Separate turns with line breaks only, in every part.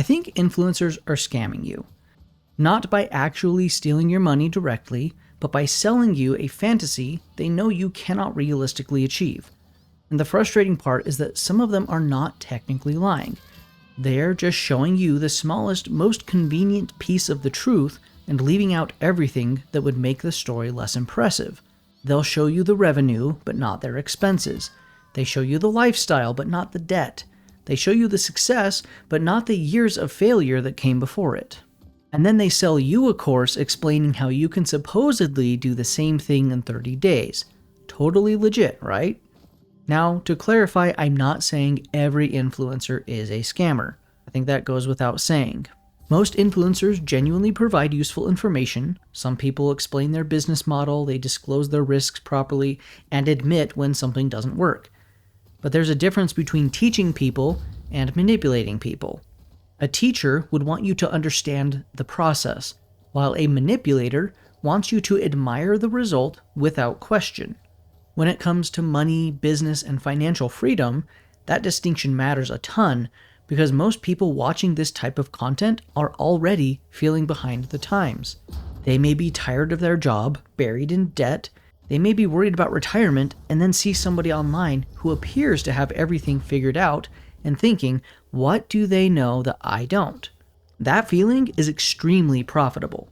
I think influencers are scamming you. Not by actually stealing your money directly, but by selling you a fantasy they know you cannot realistically achieve. And the frustrating part is that some of them are not technically lying. They're just showing you the smallest, most convenient piece of the truth and leaving out everything that would make the story less impressive. They'll show you the revenue, but not their expenses. They show you the lifestyle, but not the debt. They show you the success, but not the years of failure that came before it. And then they sell you a course explaining how you can supposedly do the same thing in 30 days. Totally legit, right? Now, to clarify, I'm not saying every influencer is a scammer. I think that goes without saying. Most influencers genuinely provide useful information. Some people explain their business model, they disclose their risks properly, and admit when something doesn't work. But there's a difference between teaching people and manipulating people. A teacher would want you to understand the process, while a manipulator wants you to admire the result without question. When it comes to money, business, and financial freedom, that distinction matters a ton because most people watching this type of content are already feeling behind the times. They may be tired of their job, buried in debt. They may be worried about retirement and then see somebody online who appears to have everything figured out and thinking, what do they know that I don't? That feeling is extremely profitable.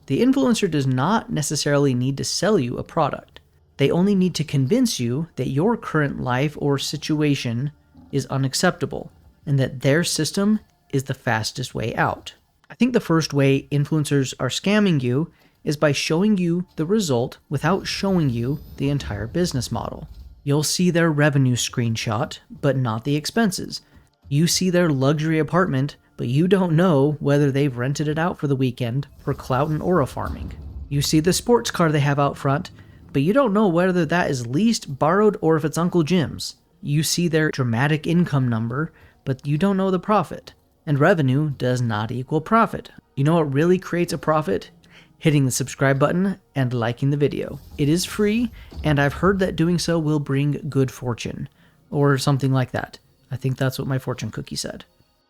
The influencer does not necessarily need to sell you a product. They only need to convince you that your current life or situation is unacceptable and that their system is the fastest way out. I think the first way influencers are scamming you is by showing you the result without showing you the entire business model. You'll see their revenue screenshot, but not the expenses. You see their luxury apartment, but you don't know whether they've rented it out for the weekend for clout and aura farming. You see the sports car they have out front, but you don't know whether that is leased, borrowed, or if it's Uncle Jim's. You see their dramatic income number, but you don't know the profit. And revenue does not equal profit. You know what really creates a profit? Hitting the subscribe button and liking the video. It is free, and I've heard that doing so will bring good fortune, or something like that. I think that's what my fortune cookie said.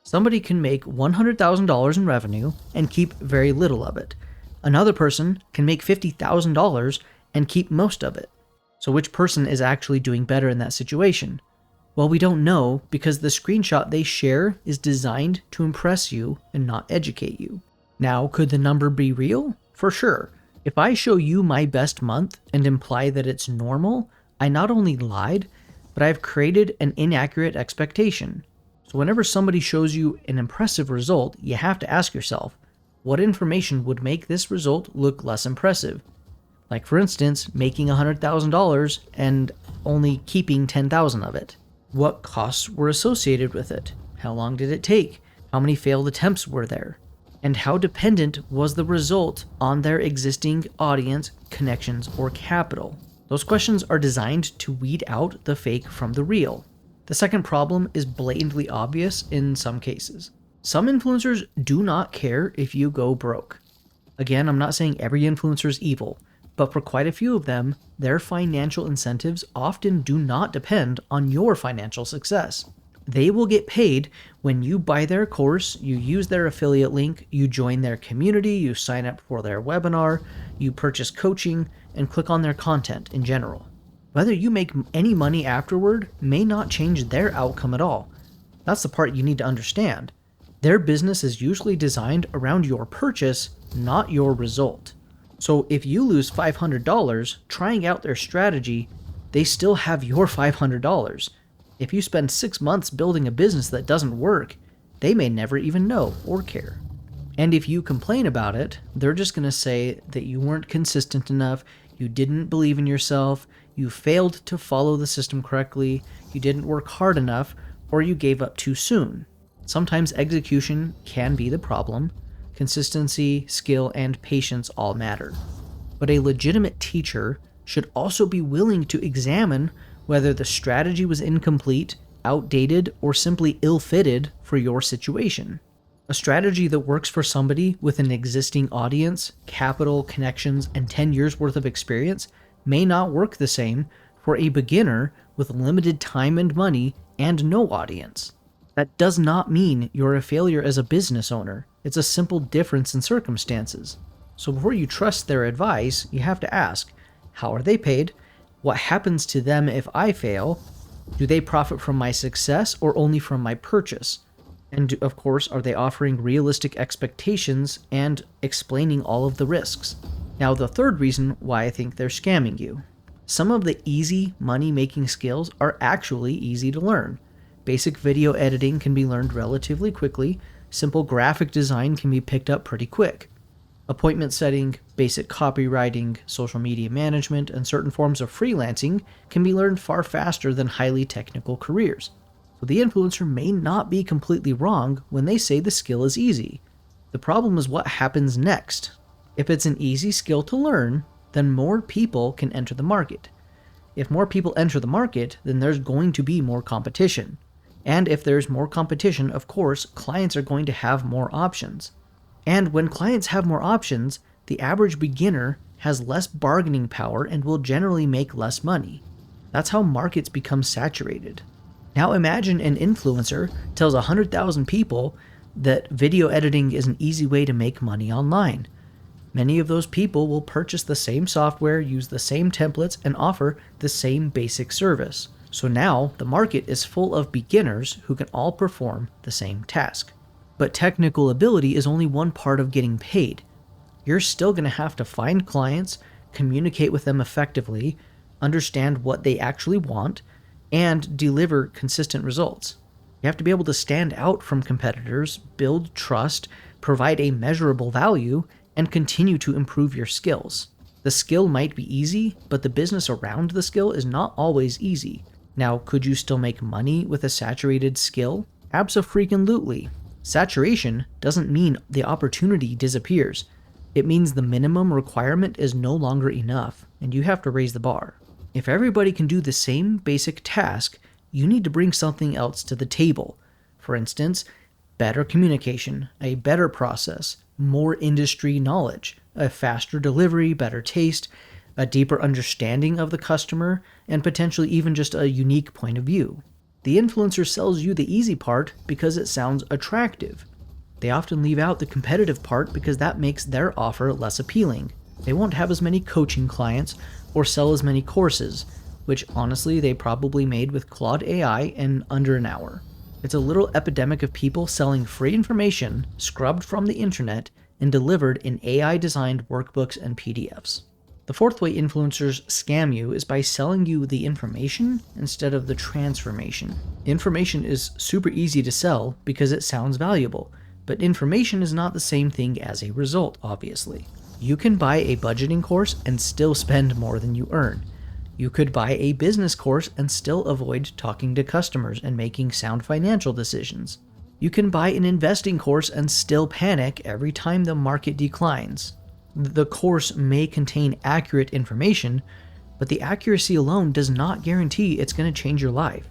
Somebody can make $100,000 in revenue and keep very little of it. Another person can make $50,000 and keep most of it. So which person is actually doing better in that situation? Well, we don't know because the screenshot they share is designed to impress you and not educate you. Now, could the number be real? For sure. If I show you my best month and imply that it's normal, I not only lied, but I've created an inaccurate expectation. So whenever somebody shows you an impressive result, you have to ask yourself, what information would make this result look less impressive? Like for instance, making $100,000 and only keeping $10,000 of it. What costs were associated with it? How long did it take? How many failed attempts were there? And how dependent was the result on their existing audience, connections, or capital? Those questions are designed to weed out the fake from the real. The second problem is blatantly obvious in some cases. Some influencers do not care if you go broke. Again, I'm not saying every influencer is evil, but for quite a few of them, their financial incentives often do not depend on your financial success. They will get paid when you buy their course, you use their affiliate link, you join their community, you sign up for their webinar, you purchase coaching, and click on their content in general. Whether you make any money afterward may not change their outcome at all. That's the part you need to understand. Their business is usually designed around your purchase, not your result. So if you lose $500 trying out their strategy, they still have your $500. If you spend 6 months building a business that doesn't work, they may never even know or care. And if you complain about it, they're just going to say that you weren't consistent enough, you didn't believe in yourself, you failed to follow the system correctly, you didn't work hard enough, or you gave up too soon. Sometimes execution can be the problem. Consistency, skill, and patience all matter. But a legitimate teacher should also be willing to examine whether the strategy was incomplete, outdated, or simply ill-fitted for your situation. A strategy that works for somebody with an existing audience, capital, connections, and 10 years worth of experience may not work the same for a beginner with limited time and money and no audience. That does not mean you're a failure as a business owner. It's a simple difference in circumstances. So before you trust their advice, you have to ask, how are they paid? What happens to them if I fail? Do they profit from my success or only from my purchase? And of course, are they offering realistic expectations and explaining all of the risks? Now, the third reason why I think they're scamming you. Some of the easy money-making skills are actually easy to learn. Basic video editing can be learned relatively quickly. Simple graphic design can be picked up pretty quick. Appointment setting, basic copywriting, social media management, and certain forms of freelancing can be learned far faster than highly technical careers. So the influencer may not be completely wrong when they say the skill is easy. The problem is what happens next. If it's an easy skill to learn, then more people can enter the market. If more people enter the market, then there's going to be more competition. And if there's more competition, of course, clients are going to have more options. And when clients have more options, the average beginner has less bargaining power and will generally make less money. That's how markets become saturated. Now imagine an influencer tells 100,000 people that video editing is an easy way to make money online. Many of those people will purchase the same software, use the same templates, and offer the same basic service. So now the market is full of beginners who can all perform the same task. But technical ability is only one part of getting paid. You're still going to have to find clients, communicate with them effectively, understand what they actually want, and deliver consistent results. You have to be able to stand out from competitors, build trust, provide a measurable value, and continue to improve your skills. The skill might be easy, but the business around the skill is not always easy. Now, could you still make money with a saturated skill? Abso-freaking-lutely. Saturation doesn't mean the opportunity disappears. It means the minimum requirement is no longer enough, and you have to raise the bar. If everybody can do the same basic task, you need to bring something else to the table. For instance, better communication, a better process, more industry knowledge, a faster delivery, better taste, a deeper understanding of the customer, and potentially even just a unique point of view. The influencer sells you the easy part because it sounds attractive. They often leave out the competitive part because that makes their offer less appealing. They won't have as many coaching clients or sell as many courses, which honestly they probably made with Claude AI in under an hour. It's a little epidemic of people selling free information scrubbed from the internet and delivered in AI-designed workbooks and PDFs. The fourth way influencers scam you is by selling you the information instead of the transformation. Information is super easy to sell because it sounds valuable, but information is not the same thing as a result, obviously. You can buy a budgeting course and still spend more than you earn. You could buy a business course and still avoid talking to customers and making sound financial decisions. You can buy an investing course and still panic every time the market declines. The course may contain accurate information, but the accuracy alone does not guarantee it's going to change your life.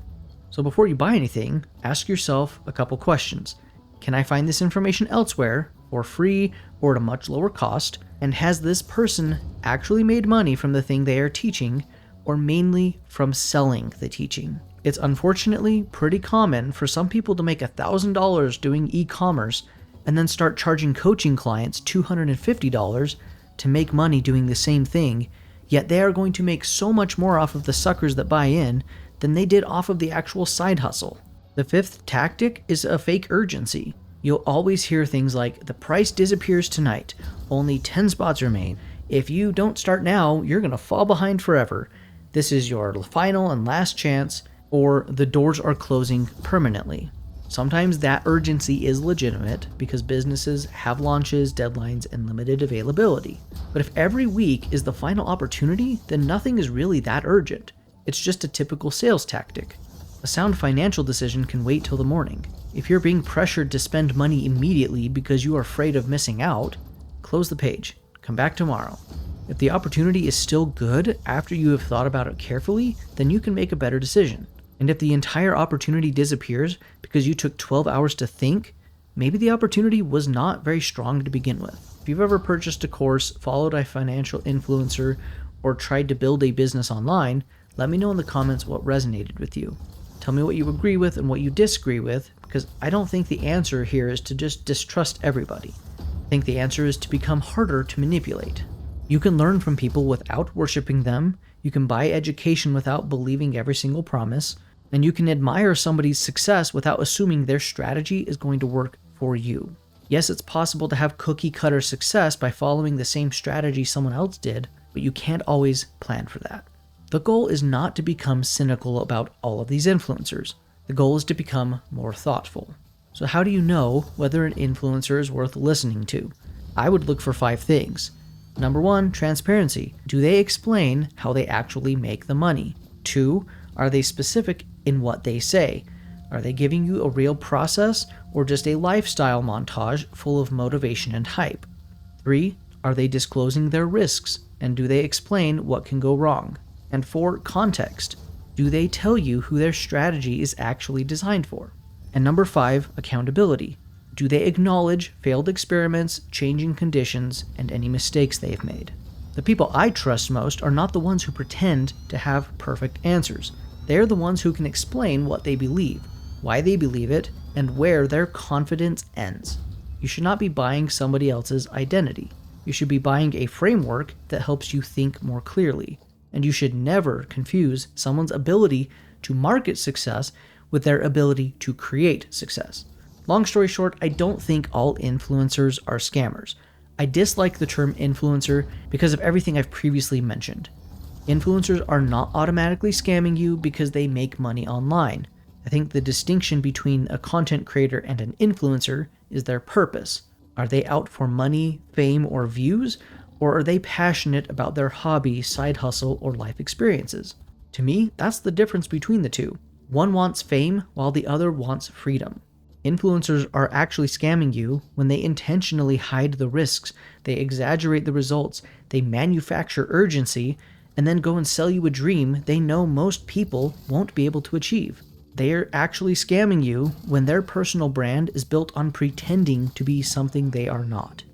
So before you buy anything, ask yourself a couple questions. Can I find this information elsewhere, for free, or at a much lower cost? And has this person actually made money from the thing they are teaching, or mainly from selling the teaching? It's unfortunately pretty common for some people to make $1,000 doing e-commerce and then start charging coaching clients $250 to make money doing the same thing, yet they are going to make so much more off of the suckers that buy in than they did off of the actual side hustle. The fifth tactic is a fake urgency. You'll always hear things like, the price disappears tonight, only 10 spots remain. If you don't start now, you're going to fall behind forever. This is your final and last chance, or the doors are closing permanently. Sometimes that urgency is legitimate because businesses have launches, deadlines, and limited availability. But if every week is the final opportunity, then nothing is really that urgent. It's just a typical sales tactic. A sound financial decision can wait till the morning. If you're being pressured to spend money immediately because you are afraid of missing out, close the page. Come back tomorrow. If the opportunity is still good after you have thought about it carefully, then you can make a better decision. And if the entire opportunity disappears because you took 12 hours to think, maybe the opportunity was not very strong to begin with. If you've ever purchased a course, followed a financial influencer, or tried to build a business online, let me know in the comments what resonated with you. Tell me what you agree with and what you disagree with, because I don't think the answer here is to just distrust everybody. I think the answer is to become harder to manipulate. You can learn from people without worshiping them, you can buy education without believing every single promise, and you can admire somebody's success without assuming their strategy is going to work for you. Yes, it's possible to have cookie-cutter success by following the same strategy someone else did, but you can't always plan for that. The goal is not to become cynical about all of these influencers. The goal is to become more thoughtful. So how do you know whether an influencer is worth listening to? I would look for 5 things. Number 1, transparency. Do they explain how they actually make the money? 2, are they specific in what they say? Are they giving you a real process or just a lifestyle montage full of motivation and hype? 3, are they disclosing their risks, and do they explain what can go wrong? And 4, context. Do they tell you who their strategy is actually designed for? And number 5, accountability. Do they acknowledge failed experiments, changing conditions, and any mistakes they've made? The people I trust most are not the ones who pretend to have perfect answers. They're the ones who can explain what they believe, why they believe it, and where their confidence ends. You should not be buying somebody else's identity. You should be buying a framework that helps you think more clearly. And you should never confuse someone's ability to market success with their ability to create success. Long story short, I don't think all influencers are scammers. I dislike the term influencer because of everything I've previously mentioned. Influencers are not automatically scamming you because they make money online. I think the distinction between a content creator and an influencer is their purpose. Are they out for money, fame, or views? Or are they passionate about their hobby, side hustle, or life experiences? To me, that's the difference between the two. One wants fame while the other wants freedom. Influencers are actually scamming you when they intentionally hide the risks, they exaggerate the results, they manufacture urgency, and then go and sell you a dream they know most people won't be able to achieve. They are actually scamming you when their personal brand is built on pretending to be something they are not.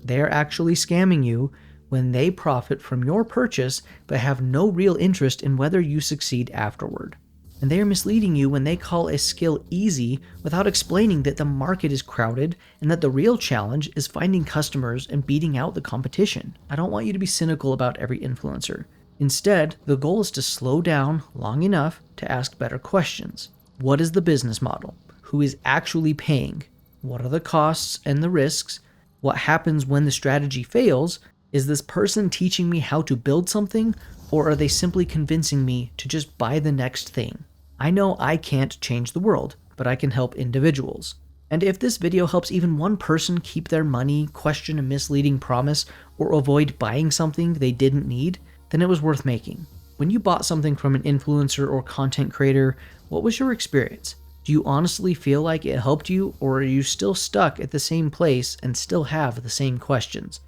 They are actually scamming you when they profit from your purchase but have no real interest in whether you succeed afterward. And they are misleading you when they call a skill easy without explaining that the market is crowded and that the real challenge is finding customers and beating out the competition. I don't want you to be cynical about every influencer. Instead, the goal is to slow down long enough to ask better questions. What is the business model? Who is actually paying? What are the costs and the risks? What happens when the strategy fails? Is this person teaching me how to build something, or are they simply convincing me to just buy the next thing? I know I can't change the world, but I can help individuals. And if this video helps even one person keep their money, question a misleading promise, or avoid buying something they didn't need, then it was worth making. When you bought something from an influencer or content creator, what was your experience? Do you honestly feel like it helped you, or are you still stuck at the same place and still have the same questions?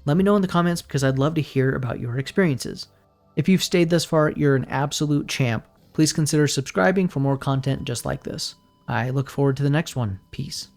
Let me know in the comments because I'd love to hear about your experiences. If you've stayed this far, you're an absolute champ. Please consider subscribing for more content just like this. I look forward to the next one. Peace.